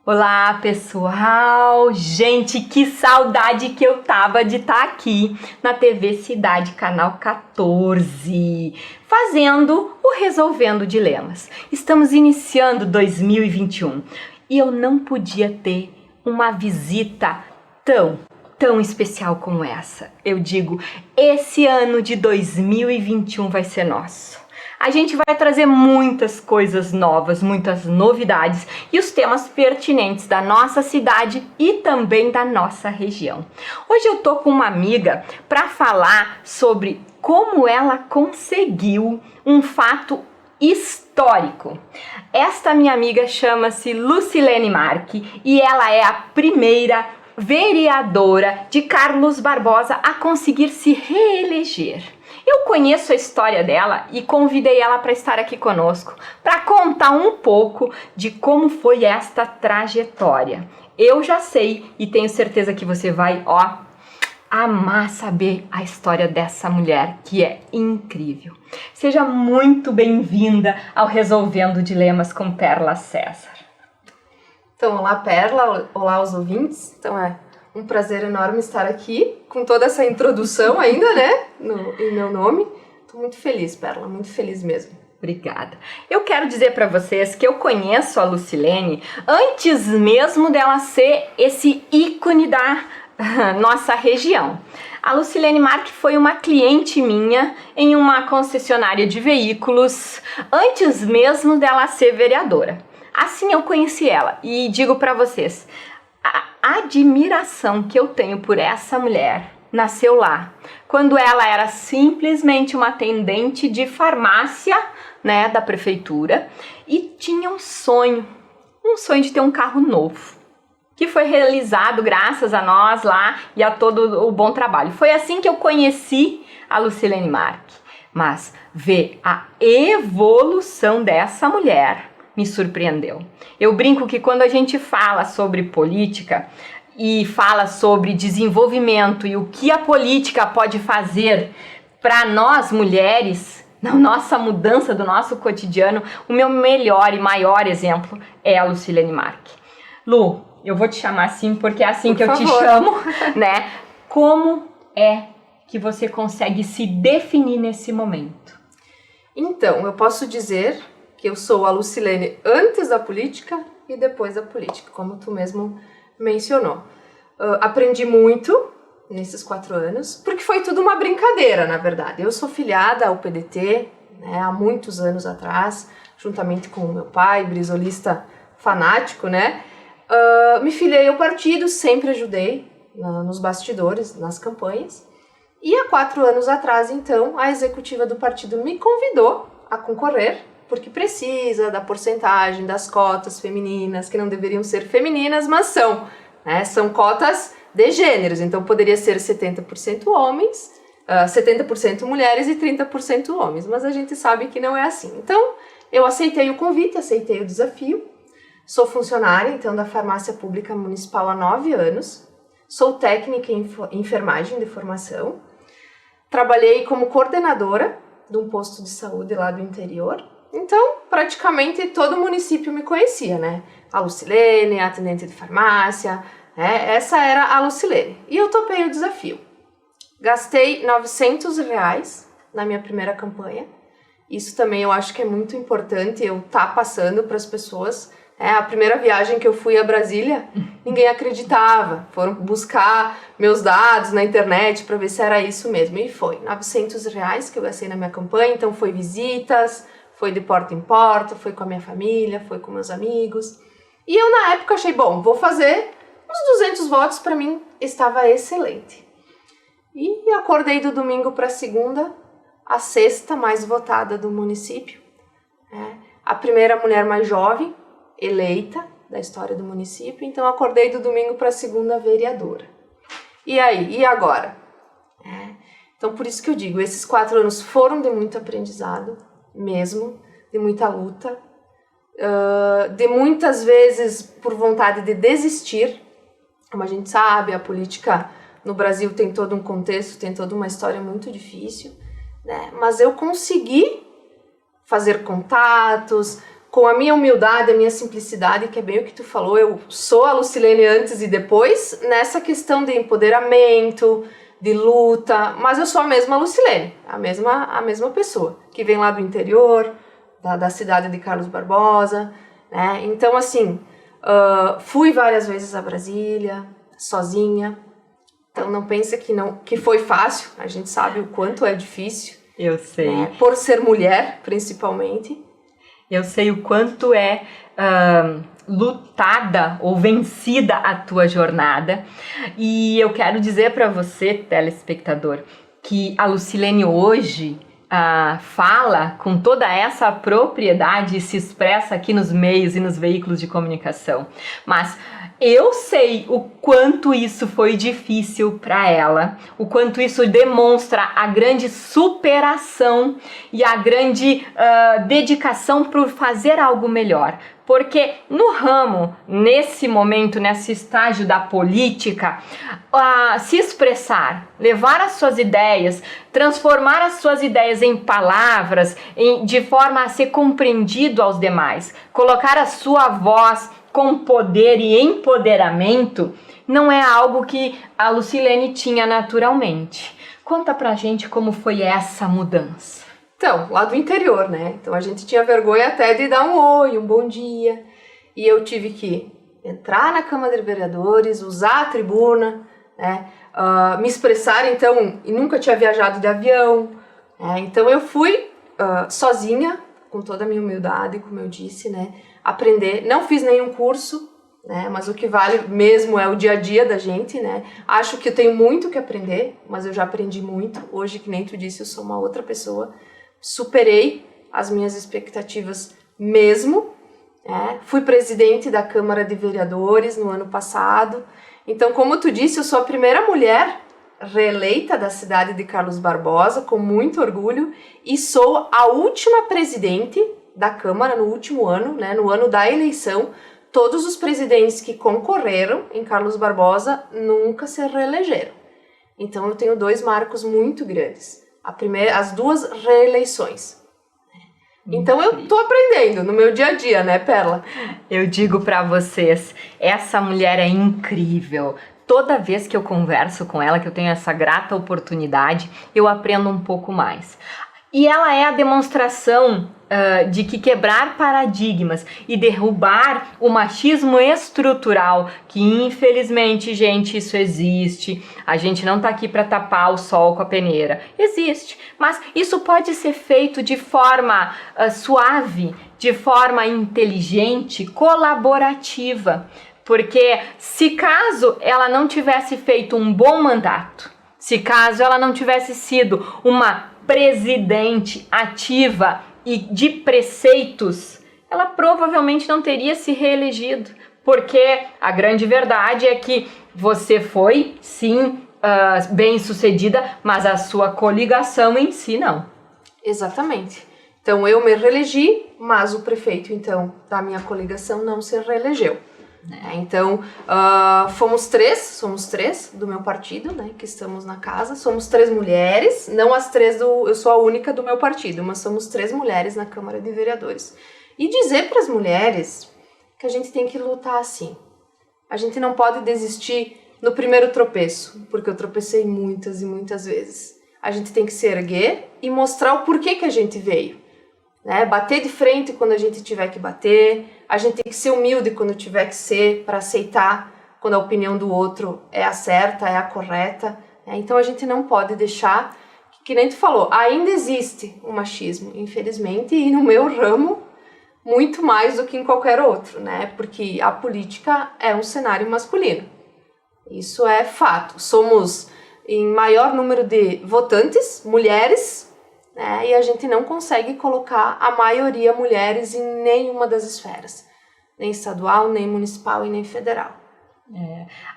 Olá, pessoal! Gente, que saudade que eu tava de estar aqui na TV Cidade, canal 14, fazendo o Resolvendo Dilemas. Estamos iniciando 2021 e eu não podia ter uma visita tão especial como essa. Eu digo, esse ano de 2021 vai ser nosso. A gente vai trazer muitas coisas novas, muitas novidades e os temas pertinentes da nossa cidade e também da nossa região. Hoje eu tô com uma amiga para falar sobre como ela conseguiu um fato histórico. Esta minha amiga chama-se Lucilene Marque e ela é a primeira vereadora de Carlos Barbosa a conseguir se reeleger. Eu conheço a história dela e convidei ela para estar aqui conosco, para contar um pouco de como foi esta trajetória. Eu já sei e tenho certeza que você vai, amar saber a história dessa mulher, que é incrível. Seja muito bem-vinda ao Resolvendo Dilemas com Perla César. Então, olá Perla, olá aos ouvintes. Então é um prazer enorme estar aqui com toda essa introdução ainda, né, em meu nome. Tô muito feliz, Perla, muito feliz mesmo. Obrigada. Eu quero dizer para vocês que eu conheço a Lucilene antes mesmo dela ser esse ícone da nossa região. A Lucilene Marque foi uma cliente minha em uma concessionária de veículos antes mesmo dela ser vereadora. Assim eu conheci ela e digo para vocês, a admiração que eu tenho por essa mulher nasceu lá, quando ela era simplesmente uma atendente de farmácia, né, da prefeitura e tinha um sonho de ter um carro novo, que foi realizado graças a nós lá e a todo o bom trabalho. Foi assim que eu conheci a Lucilene Marque, mas ver a evolução dessa mulher me surpreendeu. Eu brinco que quando a gente fala sobre política e fala sobre desenvolvimento e o que a política pode fazer para nós mulheres, na nossa mudança do nosso cotidiano, o meu melhor e maior exemplo é a Lucilene Marque. Lu, eu vou te chamar assim porque é assim que eu te chamo, né? Como é que você consegue se definir nesse momento? Então, eu posso dizer que eu sou a Lucilene antes da política e depois da política, como tu mesmo mencionou. Aprendi muito nesses 4 anos, porque foi tudo uma brincadeira, na verdade. Eu sou filiada ao PDT, né, há muitos anos atrás, juntamente com o meu pai, brisolista fanático, né? Me filiei ao partido, sempre ajudei nos bastidores, nas campanhas. E há 4 anos atrás, então, a executiva do partido me convidou a concorrer, porque precisa da porcentagem das cotas femininas, que não deveriam ser femininas, mas são, né? São cotas de gêneros, então poderia ser 70% homens, 70% mulheres e 30% homens, mas a gente sabe que não é assim. Então, eu aceitei o convite, aceitei o desafio, sou funcionária, então, da farmácia pública municipal há 9 anos, sou técnica em enfermagem de formação, trabalhei como coordenadora de um posto de saúde lá do interior. Então, praticamente todo o município me conhecia, né? A Lucilene, a atendente de farmácia, né? Essa era a Lucilene. E eu topei o desafio. Gastei R$900 na minha primeira campanha. Isso também eu acho que é muito importante eu estar passando para as pessoas. A primeira viagem que eu fui a Brasília, ninguém acreditava. Foram buscar meus dados na internet para ver se era isso mesmo. E foi R$900 que eu gastei na minha campanha. Então foi visitas, foi de porta em porta, foi com a minha família, foi com meus amigos. E eu na época achei, bom, vou fazer uns 200 votos, para mim estava excelente. E acordei do domingo para segunda, a 6ª mais votada do município. A primeira mulher mais jovem eleita da história do município, então acordei do domingo para segunda vereadora. E aí, e agora? Então por isso que eu digo, esses 4 anos foram de muito aprendizado, mesmo, de muita luta, de muitas vezes por vontade de desistir. Como a gente sabe, a política no Brasil tem todo um contexto, tem toda uma história muito difícil, né? Mas eu consegui fazer contatos, com a minha humildade, a minha simplicidade, que é bem o que tu falou, eu sou a Lucilene antes e depois, nessa questão de empoderamento, de luta, mas eu sou a mesma Lucilene, a mesma pessoa, que vem lá do interior, da cidade de Carlos Barbosa, né? Então, assim, fui várias vezes a Brasília, sozinha, então não pensa que foi fácil, a gente sabe o quanto é difícil. Eu sei. Né? Por ser mulher, principalmente. Eu sei o quanto é lutada ou vencida a tua jornada. E eu quero dizer para você, telespectador, que a Lucilene hoje fala com toda essa propriedade e se expressa aqui nos meios e nos veículos de comunicação. Mas eu sei o quanto isso foi difícil para ela, o quanto isso demonstra a grande superação e a grande dedicação por fazer algo melhor. Porque no ramo, nesse momento, nesse estágio da política, se expressar, levar as suas ideias, transformar as suas ideias em palavras, de forma a ser compreendido aos demais, colocar a sua voz com poder e empoderamento, não é algo que a Lucilene tinha naturalmente. Conta pra gente como foi essa mudança. Então, lá do interior, né? Então a gente tinha vergonha até de dar um oi, um bom dia. E eu tive que entrar na Câmara de Vereadores, usar a tribuna, né? Me expressar, então, e nunca tinha viajado de avião. Então eu fui sozinha, com toda a minha humildade, como eu disse, né? Aprender. Não fiz nenhum curso, né? Mas o que vale mesmo é o dia a dia da gente, né? Acho que eu tenho muito que aprender, mas eu já aprendi muito. Hoje, que nem tu disse, eu sou uma outra pessoa. Superei as minhas expectativas mesmo. Fui presidente da Câmara de Vereadores no ano passado. Então, como tu disse, eu sou a primeira mulher reeleita da cidade de Carlos Barbosa, com muito orgulho, e sou a última presidente da Câmara no último ano, né, no ano da eleição. Todos os presidentes que concorreram em Carlos Barbosa nunca se reelegeram. Então eu tenho 2 marcos muito grandes. As 2 reeleições. Então eu tô aprendendo no meu dia a dia, né, Perla? Eu digo para vocês, essa mulher é incrível. Toda vez que eu converso com ela, que eu tenho essa grata oportunidade, eu aprendo um pouco mais. E ela é a demonstração de que quebrar paradigmas e derrubar o machismo estrutural, que infelizmente, gente, isso existe. A gente não tá aqui para tapar o sol com a peneira. Existe, mas isso pode ser feito de forma suave, de forma inteligente, colaborativa. Porque se caso ela não tivesse feito um bom mandato, se caso ela não tivesse sido uma presidente ativa e de preceitos, ela provavelmente não teria se reelegido, porque a grande verdade é que você foi, sim, bem-sucedida, mas a sua coligação em si não. Exatamente. Então eu me reelegi, mas o prefeito, então, da minha coligação não se reelegeu. Então, somos três do meu partido, né, que estamos na casa, somos 3 mulheres, não as 3 eu sou a única do meu partido, mas somos 3 mulheres na Câmara de Vereadores. E dizer para as mulheres que a gente tem que lutar assim, a gente não pode desistir no primeiro tropeço, porque eu tropecei muitas e muitas vezes. A gente tem que se erguer e mostrar o porquê que a gente veio. Né? Bater de frente quando a gente tiver que bater, a gente tem que ser humilde quando tiver que ser, para aceitar quando a opinião do outro é a certa, é a correta. Né? Então a gente não pode deixar, que nem tu falou, ainda existe o machismo, infelizmente, e no meu ramo, muito mais do que em qualquer outro, né? Porque a política é um cenário masculino. Isso é fato. Somos em maior número de votantes, mulheres, e a gente não consegue colocar a maioria mulheres em nenhuma das esferas, nem estadual, nem municipal e nem federal.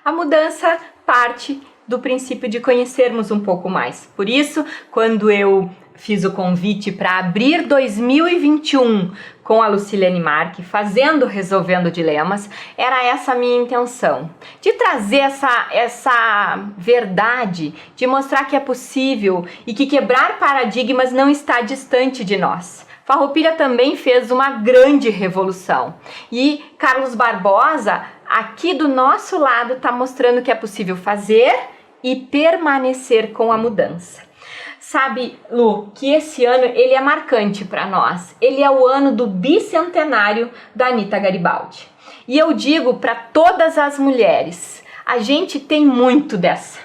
A mudança parte do princípio de conhecermos um pouco mais. Por isso, quando eu fiz o convite para abrir 2021 com a Lucilene Marque, Resolvendo Dilemas, era essa a minha intenção, de trazer essa verdade, de mostrar que é possível e que quebrar paradigmas não está distante de nós. Farroupilha também fez uma grande revolução. E Carlos Barbosa, aqui do nosso lado, está mostrando que é possível fazer e permanecer com a mudança. Sabe, Lu, que esse ano ele é marcante para nós. Ele é o ano do bicentenário da Anita Garibaldi. E eu digo para todas as mulheres, a gente tem muito dessa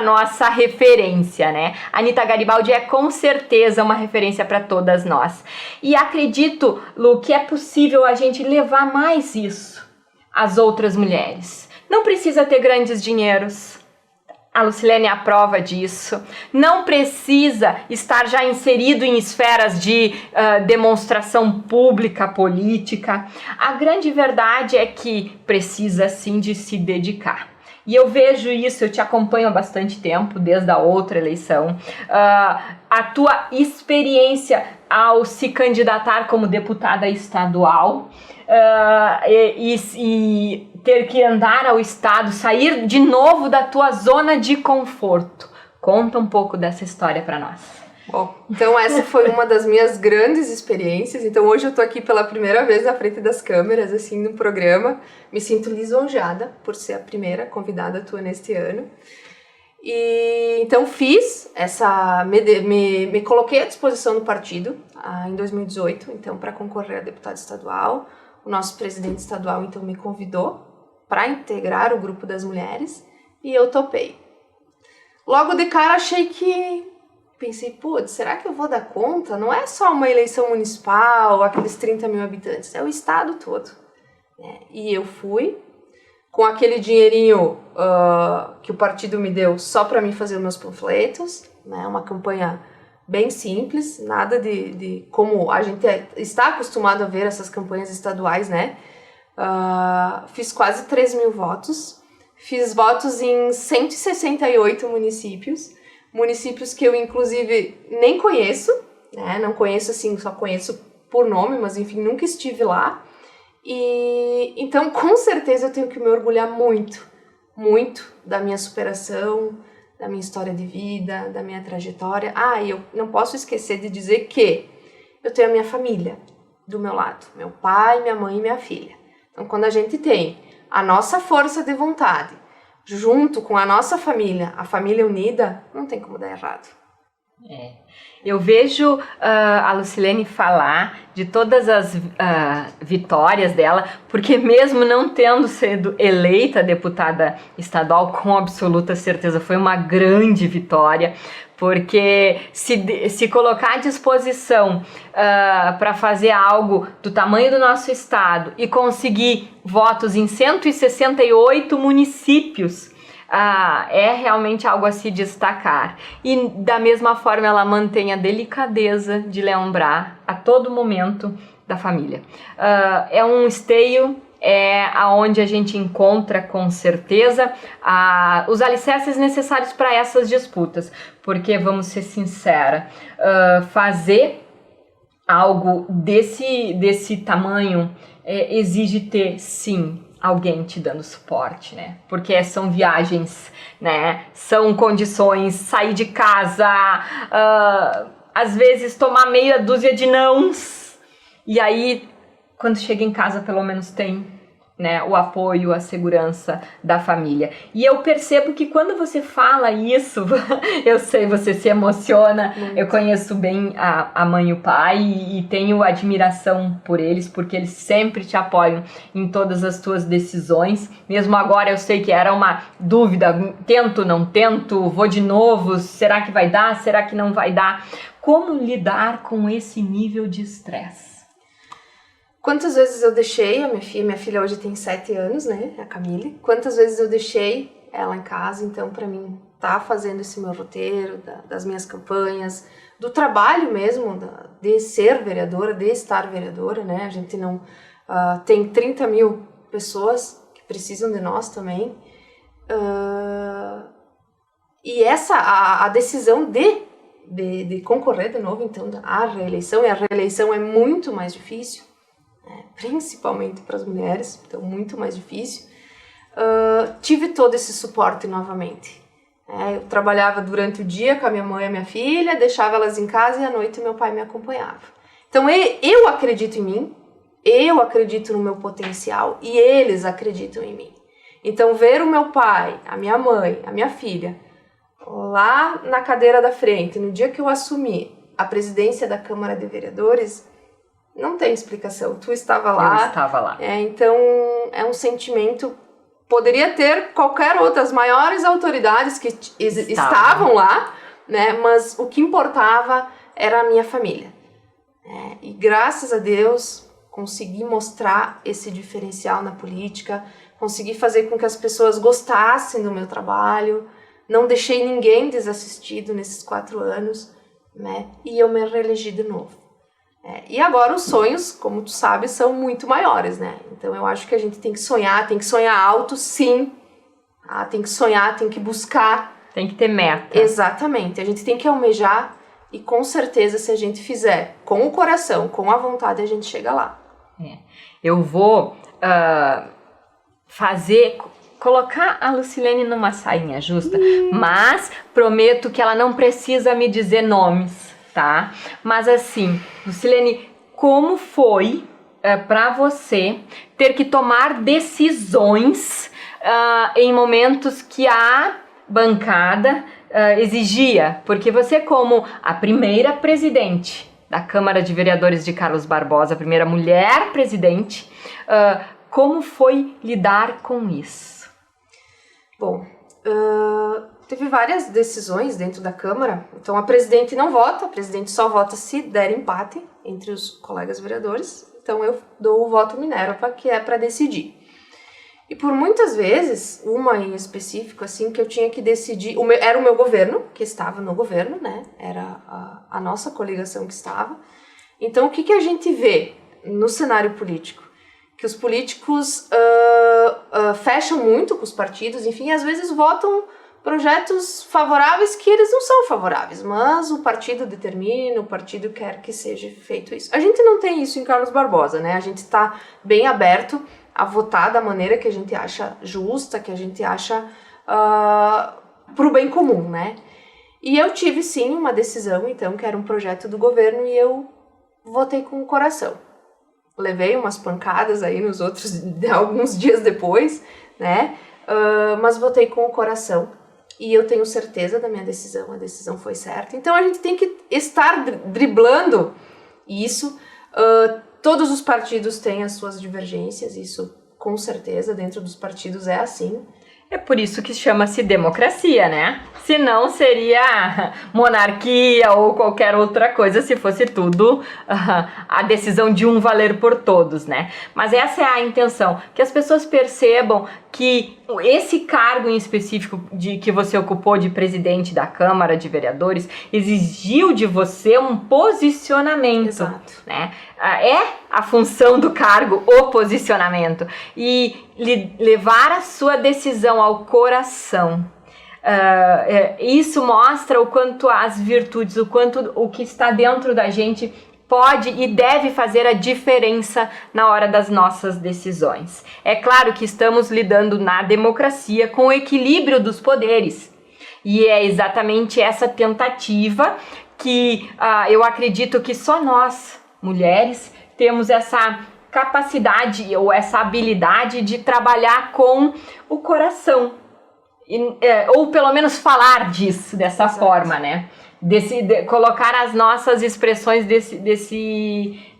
nossa referência, né? A Anita Garibaldi é com certeza uma referência para todas nós. E acredito, Lu, que é possível a gente levar mais isso às outras mulheres. Não precisa ter grandes dinheiros. A Lucilene é a prova disso. Não precisa estar já inserido em esferas de demonstração pública, política. A grande verdade é que precisa sim de se dedicar. E eu vejo isso, eu te acompanho há bastante tempo, desde a outra eleição. A tua experiência ao se candidatar como deputada estadual e ter que andar ao estado, sair de novo da tua zona de conforto. Conta um pouco dessa história para nós. Bom, então essa foi uma das minhas grandes experiências. Então hoje eu tô aqui pela primeira vez na frente das câmeras, assim, no programa. Me sinto lisonjeada por ser a primeira convidada tua neste ano. E então fiz essa... Me coloquei à disposição do partido em 2018, então, para concorrer a deputada estadual. O nosso presidente estadual, então, me convidou para integrar o grupo das mulheres e eu topei. Logo de cara achei que... Pensei, putz, será que eu vou dar conta? Não é só uma eleição municipal, aqueles 30 mil habitantes, é o estado todo. E eu fui, com aquele dinheirinho que o partido me deu só para mim fazer os meus panfletos, né? Uma campanha bem simples, nada de como a gente está acostumado a ver essas campanhas estaduais, né? Fiz quase 3 mil votos, fiz votos em 168 municípios, municípios que eu, inclusive, nem conheço, né? Não conheço, assim, só conheço por nome, mas, enfim, nunca estive lá. E, então, com certeza, eu tenho que me orgulhar muito, muito da minha superação, da minha história de vida, da minha trajetória. E eu não posso esquecer de dizer que eu tenho a minha família do meu lado, meu pai, minha mãe e minha filha. Então, quando a gente tem a nossa força de vontade, junto com a nossa família, a família unida, não tem como dar errado. Eu vejo a Lucilene falar de todas as vitórias dela, porque mesmo não tendo sido eleita deputada estadual, com absoluta certeza foi uma grande vitória, porque se colocar à disposição para fazer algo do tamanho do nosso estado e conseguir votos em 168 municípios, é realmente algo a se destacar. E da mesma forma ela mantém a delicadeza de lembrar a todo momento da família. É um esteio, aonde a gente encontra com certeza os alicerces necessários para essas disputas, porque vamos ser sinceros, fazer algo desse tamanho exige ter sim alguém te dando suporte, né? Porque são viagens, né? São condições, sair de casa, às vezes tomar meia dúzia de nãos, e aí quando chega em casa pelo menos tem, né, o apoio, a segurança da família. E eu percebo que quando você fala isso, eu sei, você se emociona. Muito. Eu conheço bem a mãe e o pai e tenho admiração por eles, porque eles sempre te apoiam em todas as tuas decisões. Mesmo agora eu sei que era uma dúvida, tento, não tento, vou de novo, será que vai dar, será que não vai dar? Como lidar com esse nível de estresse? Quantas vezes eu deixei a minha filha hoje tem 7 anos, né, a Camille, quantas vezes eu deixei ela em casa, então para mim tá fazendo esse meu roteiro, das minhas campanhas, do trabalho mesmo, de ser vereadora, de estar vereadora, né, a gente não tem 30 mil pessoas que precisam de nós também, e a decisão de concorrer de novo, então, à reeleição, e a reeleição é muito mais difícil, principalmente para as mulheres, então muito mais difícil. Tive todo esse suporte novamente. Eu trabalhava durante o dia com a minha mãe e a minha filha, deixava elas em casa e à noite meu pai me acompanhava. Então eu acredito em mim, eu acredito no meu potencial e eles acreditam em mim. Então ver o meu pai, a minha mãe, a minha filha, lá na cadeira da frente, no dia que eu assumi a presidência da Câmara de Vereadores, não tem explicação. Tu estava lá. Eu estava lá. Então é um sentimento... Poderia ter qualquer outras maiores autoridades que estavam lá, né? Mas o que importava era a minha família. E graças a Deus consegui mostrar esse diferencial na política, consegui fazer com que as pessoas gostassem do meu trabalho, não deixei ninguém desassistido nesses 4 anos, né? E eu me reelegi de novo. E agora os sonhos, como tu sabe, são muito maiores, né? Então eu acho que a gente tem que sonhar alto, sim. Tem que sonhar, tem que buscar. Tem que ter meta. Exatamente, a gente tem que almejar e com certeza se a gente fizer com o coração, com a vontade, a gente chega lá. Eu vou colocar a Lucilene numa sainha justa, mas prometo que ela não precisa me dizer nomes. Tá? Mas assim, Lucilene, como foi para você ter que tomar decisões em momentos que a bancada exigia? Porque você, como a primeira presidente da Câmara de Vereadores de Carlos Barbosa, a primeira mulher presidente, como foi lidar com isso? Bom, teve várias decisões dentro da Câmara, então a presidente não vota, a presidente só vota se der empate entre os colegas vereadores, então eu dou o voto Minerva, que é para decidir. E por muitas vezes, uma em específico, assim, que eu tinha que decidir, era o meu governo, que estava no governo, né, era a nossa coligação que estava. Então o que a gente vê no cenário político? Que os políticos fecham muito com os partidos, enfim, às vezes votam projetos favoráveis que eles não são favoráveis, mas o partido determina, o partido quer que seja feito isso. A gente não tem isso em Carlos Barbosa, né? A gente está bem aberto a votar da maneira que a gente acha justa, que a gente acha pro bem comum, né? E eu tive sim uma decisão, então, que era um projeto do governo e eu votei com o coração. Levei umas pancadas aí nos outros, alguns dias depois, né? Mas votei com o coração. E eu tenho certeza da minha decisão, a decisão foi certa. Então a gente tem que estar driblando isso. Todos os partidos têm as suas divergências, isso com certeza, dentro dos partidos é assim. É por isso que chama-se democracia, né? Senão seria monarquia ou qualquer outra coisa, se fosse tudo a decisão de um valer por todos, né? Mas essa é a intenção, que as pessoas percebam que esse cargo em específico que você ocupou de presidente da Câmara de Vereadores exigiu de você um posicionamento. Exato. Né? É a função do cargo, o posicionamento. E levar a sua decisão ao coração. Isso mostra o quanto as virtudes, o que está dentro da gente pode e deve fazer a diferença na hora das nossas decisões. É claro que estamos lidando na democracia com o equilíbrio dos poderes. E é exatamente essa tentativa que eu acredito que só nós, mulheres, temos essa capacidade ou essa habilidade de trabalhar com o coração. Ou pelo menos falar disso, dessa forma, né? Colocar as nossas expressões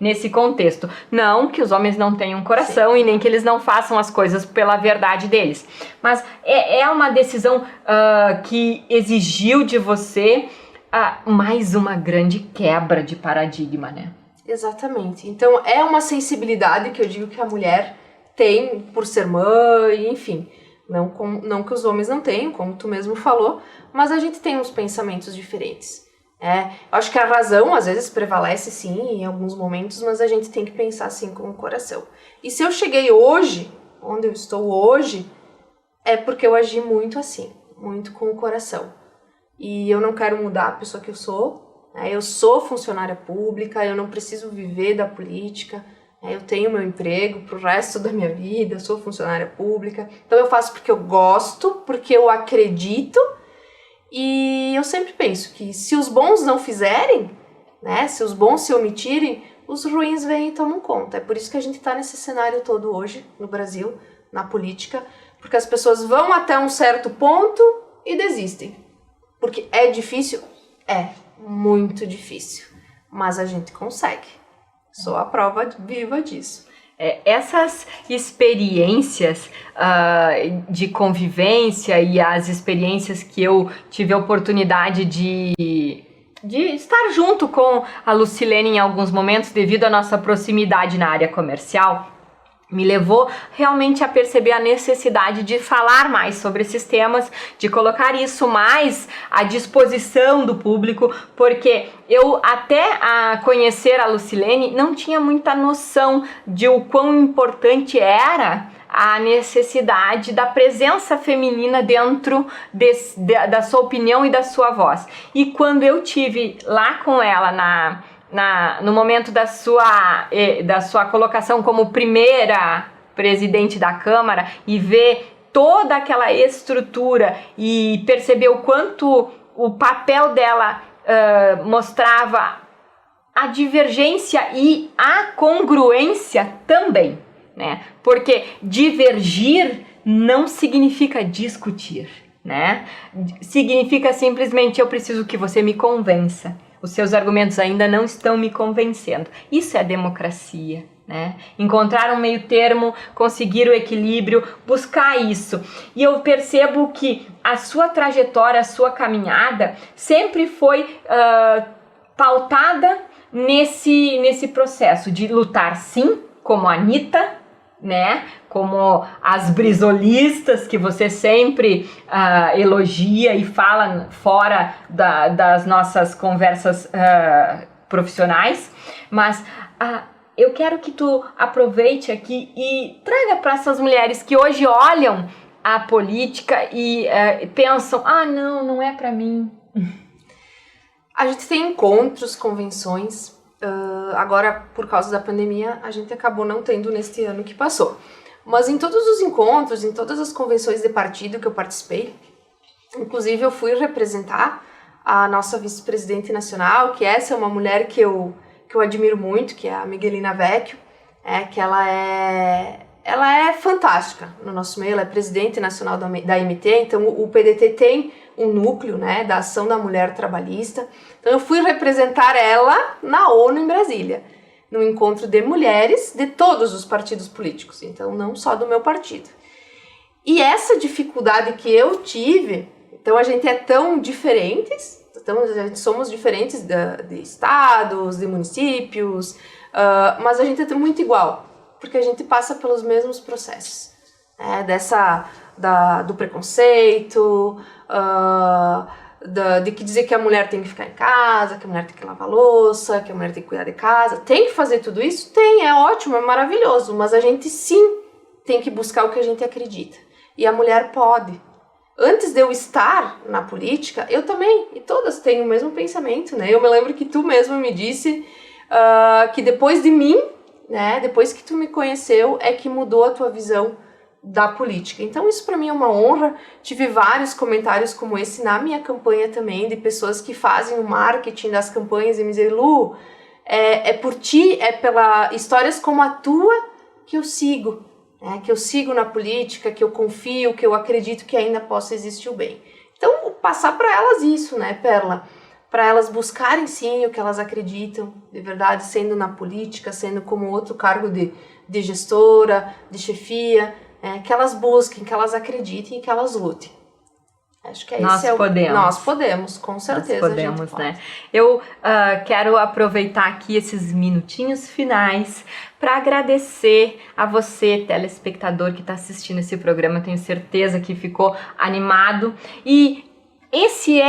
nesse contexto. Não que os homens não tenham coração, sim, e nem que eles não façam as coisas pela verdade deles. Mas é uma decisão que exigiu de você mais uma grande quebra de paradigma, né? Exatamente. Então é uma sensibilidade que eu digo que a mulher tem por ser mãe, enfim. Não que os homens não tenham, como tu mesmo falou, mas a gente tem uns pensamentos diferentes. Eu acho que a razão às vezes prevalece sim em alguns momentos, mas a gente tem que pensar assim com o coração. E se eu cheguei hoje, onde eu estou hoje, é porque eu agi muito assim, muito com o coração. E eu não quero mudar a pessoa que eu sou. Eu sou funcionária pública, eu não preciso viver da política. Eu tenho meu emprego pro resto da minha vida, sou funcionária pública. Então eu faço porque eu gosto, porque eu acredito. E eu sempre penso que se os bons não fizerem, né, se os bons se omitirem, os ruins vêm e tomam conta. É por isso que a gente está nesse cenário todo hoje, no Brasil, na política, porque as pessoas vão até um certo ponto e desistem. Porque é difícil? É muito difícil, mas a gente consegue. Sou a prova viva disso. Essas experiências de convivência e as experiências que eu tive a oportunidade de estar junto com a Lucilene em alguns momentos, devido à nossa proximidade na área comercial, me levou realmente a perceber a necessidade de falar mais sobre esses temas, de colocar isso mais à disposição do público, porque eu até a conhecer a Lucilene não tinha muita noção de o quão importante era a necessidade da presença feminina dentro da sua opinião e da sua voz. E quando eu tive lá com ela no momento da sua colocação como primeira presidente da Câmara e ver toda aquela estrutura e perceber o quanto o papel dela mostrava a divergência e a congruência também, né? Porque divergir não significa discutir, né? Significa simplesmente eu preciso que você me convença. Os seus argumentos ainda não estão me convencendo. Isso é democracia, né? Encontrar um meio termo, conseguir o equilíbrio, buscar isso. E eu percebo que a sua trajetória, a sua caminhada sempre foi pautada nesse processo de lutar, sim, como a Anitta, né? Como as brisolistas que você sempre elogia e fala fora das nossas conversas profissionais, mas eu quero que tu aproveite aqui e traga para essas mulheres que hoje olham a política e pensam, não é para mim. A gente tem encontros, convenções. Agora, por causa da pandemia, a gente acabou não tendo neste ano que passou. Mas em todos os encontros, em todas as convenções de partido que eu participei, inclusive eu fui representar a nossa vice-presidente nacional, que essa é uma mulher que eu admiro muito, que é a Miguelina Vecchio, que ela é fantástica no nosso meio, ela é presidente nacional da MT, então o PDT tem um núcleo, né, da ação da mulher trabalhista. Então eu fui representar ela na ONU em Brasília, no encontro de mulheres de todos os partidos políticos, então não só do meu partido. E essa dificuldade que eu tive, então a gente é tão diferentes, então a gente somos diferentes de estados, de municípios, mas a gente é muito igual, porque a gente passa pelos mesmos processos, né, do preconceito, de que dizer que a mulher tem que ficar em casa, que a mulher tem que lavar louça, que a mulher tem que cuidar de casa. Tem que fazer tudo isso? Tem, é ótimo, é maravilhoso, mas a gente sim tem que buscar o que a gente acredita. E a mulher pode. Antes de eu estar na política, eu também, e todas têm o mesmo pensamento, né? Eu me lembro que tu mesma me disse que depois de mim, né, depois que tu me conheceu, é que mudou a tua visão da política. Então isso para mim é uma honra. Tive vários comentários como esse na minha campanha também, de pessoas que fazem o marketing das campanhas e me dizem, Lu, é por ti, é pela histórias como a tua que eu sigo, né? Que eu sigo na política, que eu confio, que eu acredito que ainda possa existir o bem. Então passar para elas isso, né, Perla? Para elas buscarem sim o que elas acreditam, de verdade, sendo na política, sendo como outro cargo de gestora, de chefia, que elas busquem, que elas acreditem e que elas lutem. Acho que Nós podemos. Nós podemos, com certeza. Nós podemos, né? Eu quero aproveitar aqui esses minutinhos finais para agradecer a você, telespectador que está assistindo esse programa. Eu tenho certeza que ficou animado. E esse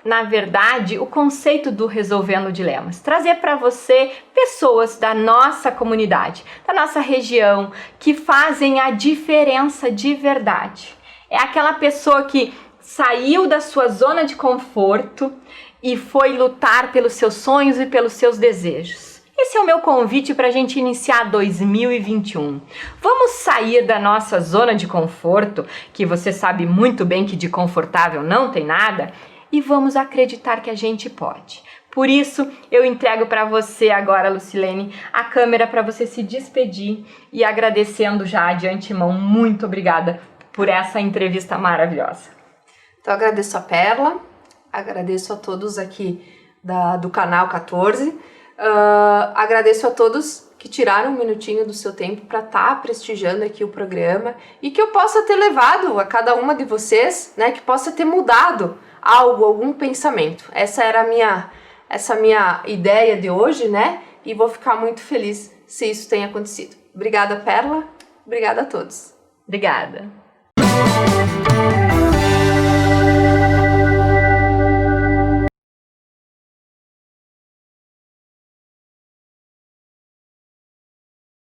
na verdade, o conceito do Resolvendo Dilemas. Trazer para você pessoas da nossa comunidade, da nossa região, que fazem a diferença de verdade. É aquela pessoa que saiu da sua zona de conforto e foi lutar pelos seus sonhos e pelos seus desejos. Esse é o meu convite para a gente iniciar 2021. Vamos sair da nossa zona de conforto, que você sabe muito bem que de confortável não tem nada, e vamos acreditar que a gente pode. Por isso, eu entrego para você agora, Lucilene, a câmera para você se despedir e agradecendo já de antemão. Muito obrigada por essa entrevista maravilhosa. Então, agradeço a Perla, agradeço a todos aqui do Canal 14, agradeço a todos que tiraram um minutinho do seu tempo para estar prestigiando aqui o programa e que eu possa ter levado a cada uma de vocês, né, que possa ter mudado algo, algum pensamento. Essa era a minha ideia de hoje, né, e vou ficar muito feliz se isso tenha acontecido. Obrigada, Perla, obrigada a todos. Obrigada.